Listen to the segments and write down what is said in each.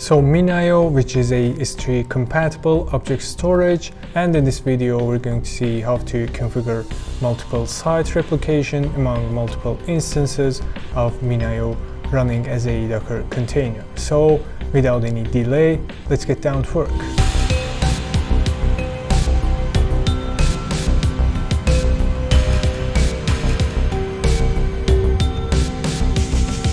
So minio, which is a S3 compatible object storage, and in this video we're going to see how to configure multiple site replication among multiple instances of minio running as a Docker container. So without any delay, let's get down to work.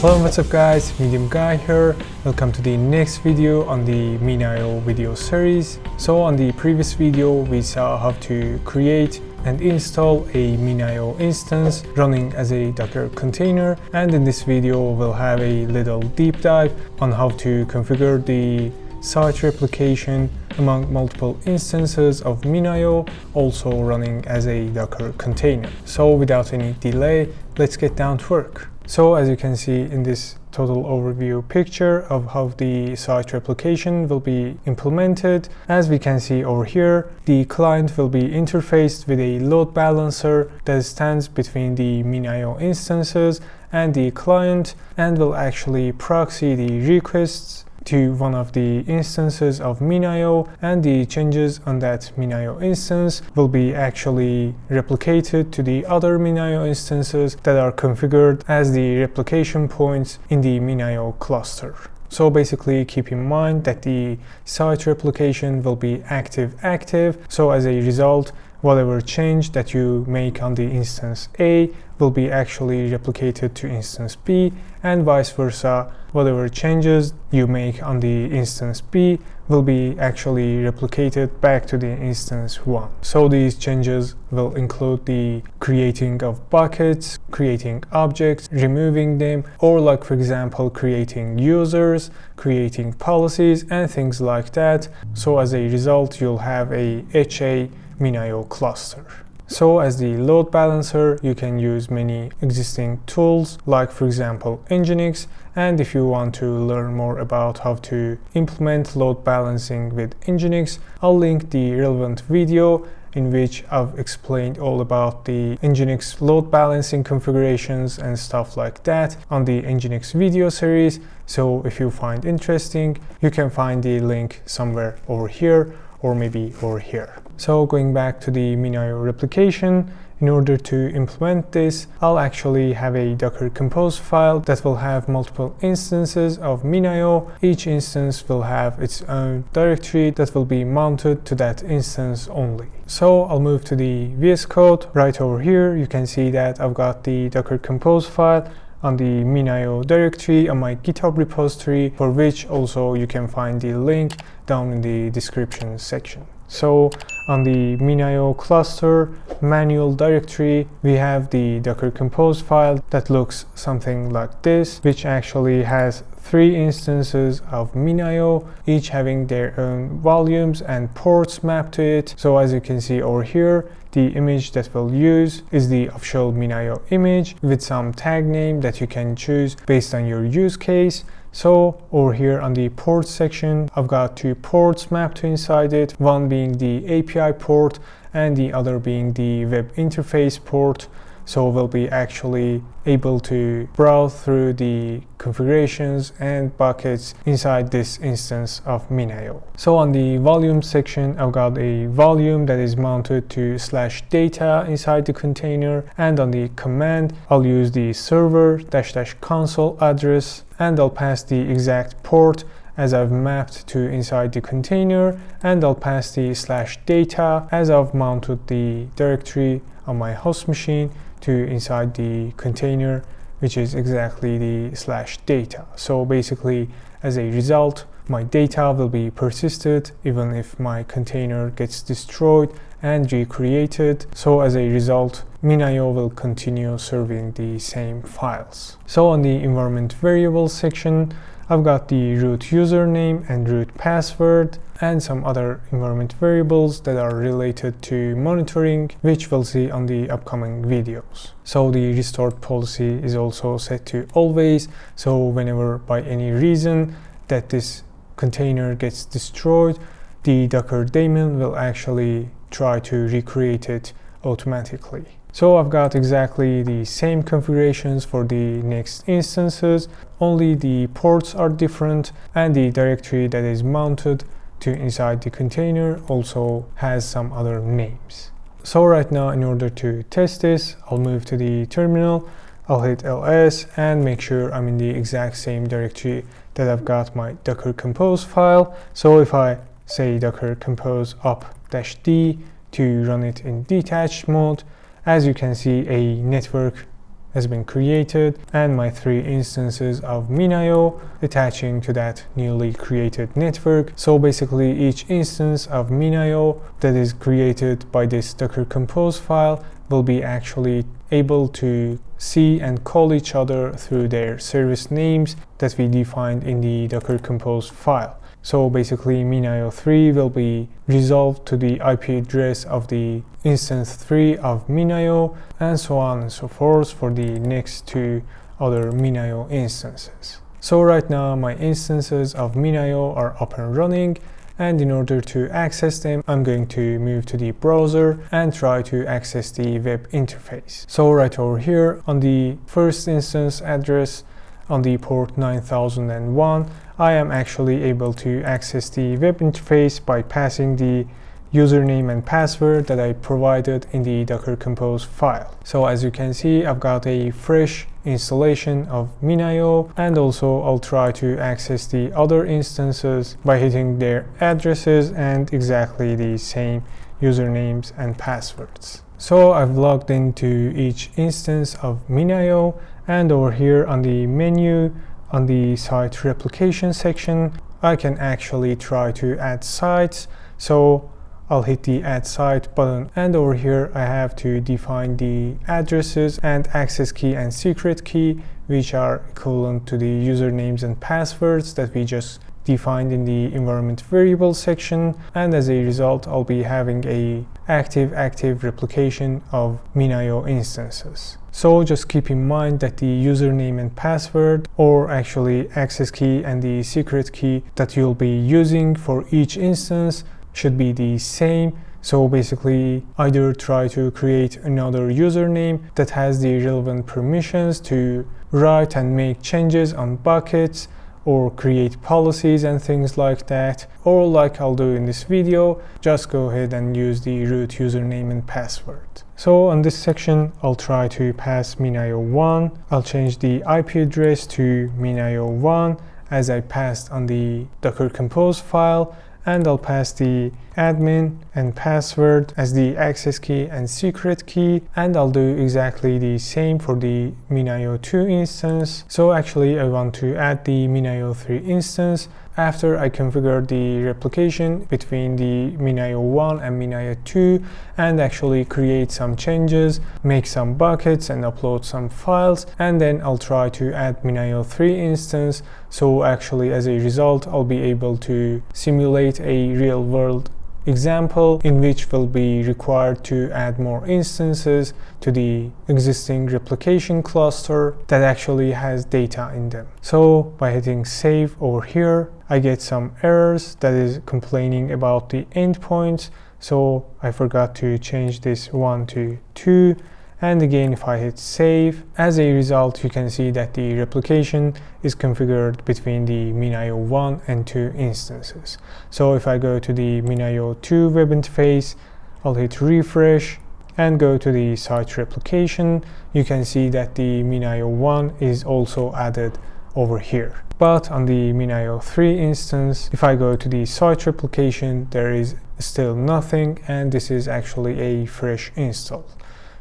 Hello, what's up guys, Medium Guy here. Welcome to the next video on the minio video series. So on the previous video we saw how to create and install a minio instance running as a Docker container, and in this video we'll have a little deep dive on how to configure the site replication among multiple instances of minio also running as a Docker container. So without any delay, let's get down to work. So as you can see in this total overview picture of how the site replication will be implemented, as we can see over here, the client will be interfaced with a load balancer that stands between the minio instances and the client, and will actually proxy the requests to one of the instances of minio, and the changes on that minio instance will be actually replicated to the other minio instances that are configured as the replication points in the minio cluster. So basically keep in mind that the site replication will be active. So as a result, whatever change that you make on the instance A will be actually replicated to instance B, and vice versa. Whatever changes you make on the instance B will be actually replicated back to the instance 1. So these changes will include the creating of buckets, creating objects, removing them, or like for example creating users, creating policies and things like that. So as a result you'll have a HA minio cluster. So as the load balancer, you can use many existing tools like for example Nginx, and if you want to learn more about how to implement load balancing with Nginx, I'll link the relevant video in which I've explained all about the Nginx load balancing configurations and stuff like that on the Nginx video series. So if you find interesting, you can find the link somewhere over here or maybe over here. So going back to the minio replication, in order to implement this, I'll actually have a dockercompose file that will have multiple instances of minio. Each instance will have its own directory that will be mounted to that instance only. So I'll move to the VS Code. Right over here, you can see that I've got the dockercompose file on the minio directory on my GitHub repository, for which also you can find the link down in the description section. So on the minio cluster manual directory, we have the dockercompose file that looks something like this, which actually has 3 instances of minio, each having their own volumes and ports mapped to it. So as you can see over here, the image that we'll use is the official minio image with some tag name that you can choose based on your use case. So over here on the port section, I've got 2 ports mapped to inside it, one being the API port and the other being the web interface port. So we'll be actually able to browse through the configurations and buckets inside this instance of minio. So on the volume section, I've got a volume that is mounted to /data inside the container, and on the command, I'll use the server -- console address, and I'll pass the exact port as I've mapped to inside the container, and I'll pass the /data as I've mounted the directory on my host machine to inside the container, which is exactly the /data. So basically, as a result, my data will be persisted even if my container gets destroyed and recreated. So as a result, minio will continue serving the same files. So on the environment variable section, I've got the root username and root password and some other environment variables that are related to monitoring, which we'll see on the upcoming videos. So the restart policy is also set to always. So whenever by any reason that this container gets destroyed, the Docker daemon will actually try to recreate it automatically. So I've got exactly the same configurations for the next instances, only the ports are different and the directory that is mounted to inside the container also has some other names. So right now, in order to test this, I'll move to the terminal, I'll hit ls and make sure I'm in the exact same directory that I've got my dockercompose file. So if I say dockercompose up-d to run it in detached mode, as you can see, a network has been created and my 3 instances of minio attaching to that newly created network. So basically each instance of minio that is created by this dockercompose file will be actually able to see and call each other through their service names that we defined in the dockercompose file. So basically minio3 will be resolved to the IP address of the instance 3 of minio, and so on and so forth for the next 2 other minio instances. So right now my instances of minio are up and running, and in order to access them, I'm going to move to the browser and try to access the web interface. So right over here on the first instance address on the port 9001, I am actually able to access the web interface by passing the username and password that I provided in the dockercompose file. So as you can see, I've got a fresh installation of minio, and also I'll try to access the other instances by hitting their addresses and exactly the same usernames and passwords. So I've logged into each instance of minio, and over here on the menu on the site replication section, I can actually try to add sites. So I'll hit the add site button, and over here I have to define the addresses and access key and secret key, which are equivalent to the usernames and passwords that we just defined in the environment variable section. And as a result, I'll be having a active replication of minio instances. So just keep in mind that the username and password, or actually access key and the secret key that you'll be using for each instance should be the same. So basically either try to create another username that has the relevant permissions to write and make changes on buckets, or create policies and things like that, or like I'll do in this video, just go ahead and use the root username and password. So on this section, I'll try to pass minio1. I'll change the IP address to minio1 as I passed on the dockercompose file, and I'll pass the admin and password as the access key and secret key, and I'll do exactly the same for the minio2 instance. So actually I want to add the minio3 instance after I configure the replication between the minio1 and minio2 and actually create some changes, make some buckets and upload some files, and then I'll try to add minio3 instance. So actually as a result, I'll be able to simulate a real world example in which will be required to add more instances to the existing replication cluster that actually has data in them. So by hitting save over here, I get some errors that is complaining about the endpoints. So I forgot to change this 1 to 2. And again, if I hit save, as a result, you can see that the replication is configured between the minio1 and 2 instances. So if I go to the minio2 web interface, I'll hit refresh and go to the site replication, you can see that the minio1 is also added over here. But on the minio3 instance, if I go to the site replication, there is still nothing, and this is actually a fresh install.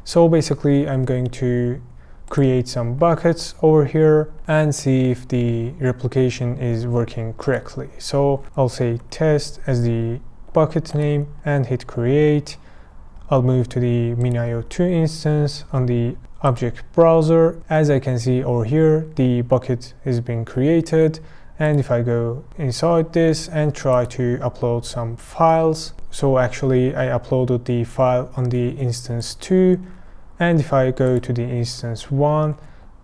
So basically I'm going to create some buckets over here and see if the replication is working correctly. So I'll say test as the bucket name and hit create. I'll move to the minio2 instance on the object browser. As I can see over here, the bucket is being created, and if I go inside this and try to upload some files, so actually I uploaded the file on the instance 2, and if I go to the instance 1,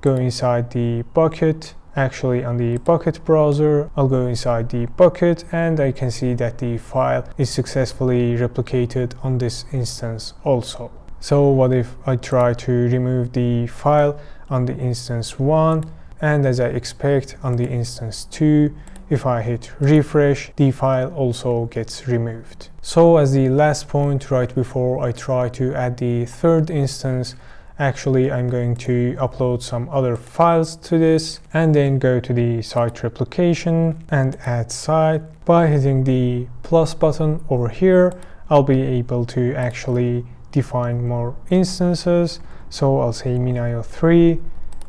go inside the bucket, actually on the bucket browser, I'll go inside the bucket and I can see that the file is successfully replicated on this instance also. So what if I try to remove the file on the instance 1, and as I expect on the instance 2, if I hit refresh, the file also gets removed. So as the last point, right before I try to add the third instance, actually I'm going to upload some other files to this and then go to the site replication and add site. By hitting the plus button over here, I'll be able to actually define more instances. So I'll say minio 3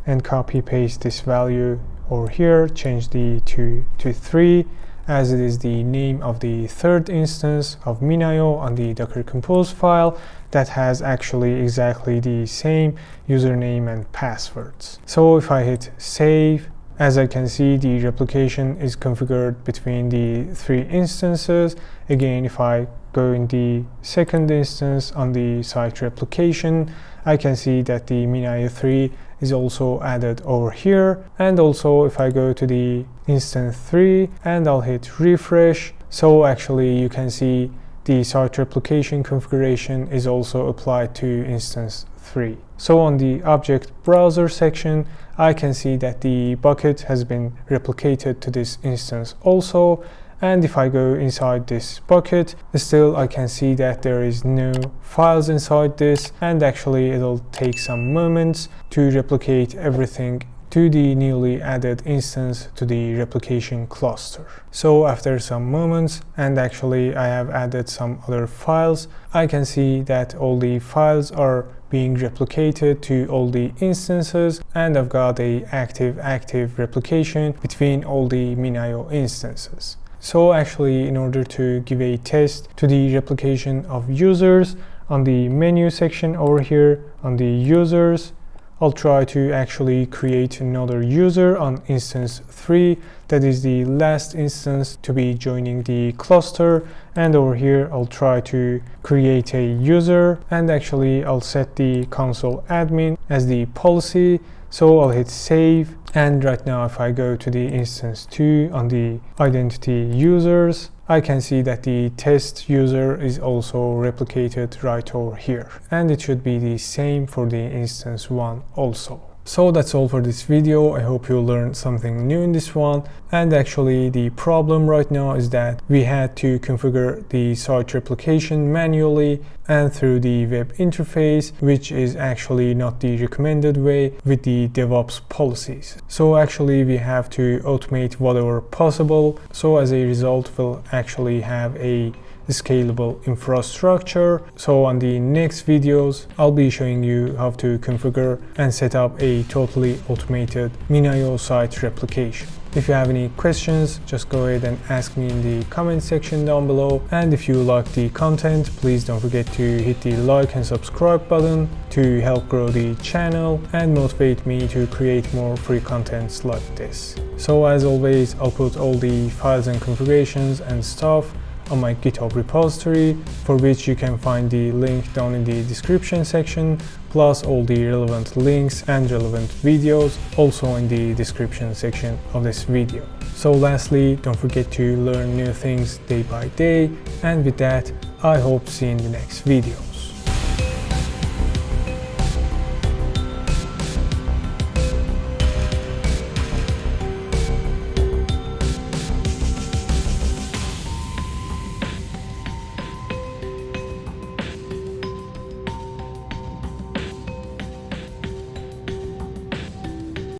and copy paste this value over here, change the 2 to 3 as it is the name of the third instance of minio on the dockercompose file that has actually exactly the same username and passwords. So if I hit save, as I can see, the replication is configured between the 3 instances. Again, if I go in the second instance on the site replication, I can see that the minio 3 is also added over here. And also if I go to the instance 3 and I'll hit refresh, so actually you can see the site replication configuration is also applied to instance 3. So on the object browser section, I can see that the bucket has been replicated to this instance also. And if I go inside this bucket, still I can see that there is no files inside this, and actually it'll take some moments to replicate everything to the newly added instance to the replication cluster. So after some moments, and actually I have added some other files, I can see that all the files are being replicated to all the instances, and I've got a active replication between all the minio instances. So actually, in order to give a test to the replication of users, on the menu section over here on the users, I'll try to actually create another user on instance 3, that is the last instance to be joining the cluster, and over here I'll try to create a user, and actually I'll set the console admin as the policy. So I'll hit save, and right now if I go to the instance 2 on the identity users, I can see that the test user is also replicated right over here, and it should be the same for the instance 1 also. So that's all for this video. I hope you learned something new in this one. And actually the problem right now is that we had to configure the site replication manually and through the web interface, which is actually not the recommended way with the DevOps policies. So actually we have to automate whatever possible. So as a result, we'll actually have a scalable infrastructure. So on the next videos, I'll be showing you how to configure and set up a totally automated minio site replication. If you have any questions, just go ahead and ask me in the comment section down below. And if you like the content, please don't forget to hit the like and subscribe button to help grow the channel and motivate me to create more free contents like this. So as always, I'll put all the files and configurations and stuff on my GitHub repository, for which you can find the link down in the description section, plus all the relevant links and relevant videos also in the description section of this video. So lastly, don't forget to learn new things day by day, and with that, I hope to see you in the next video.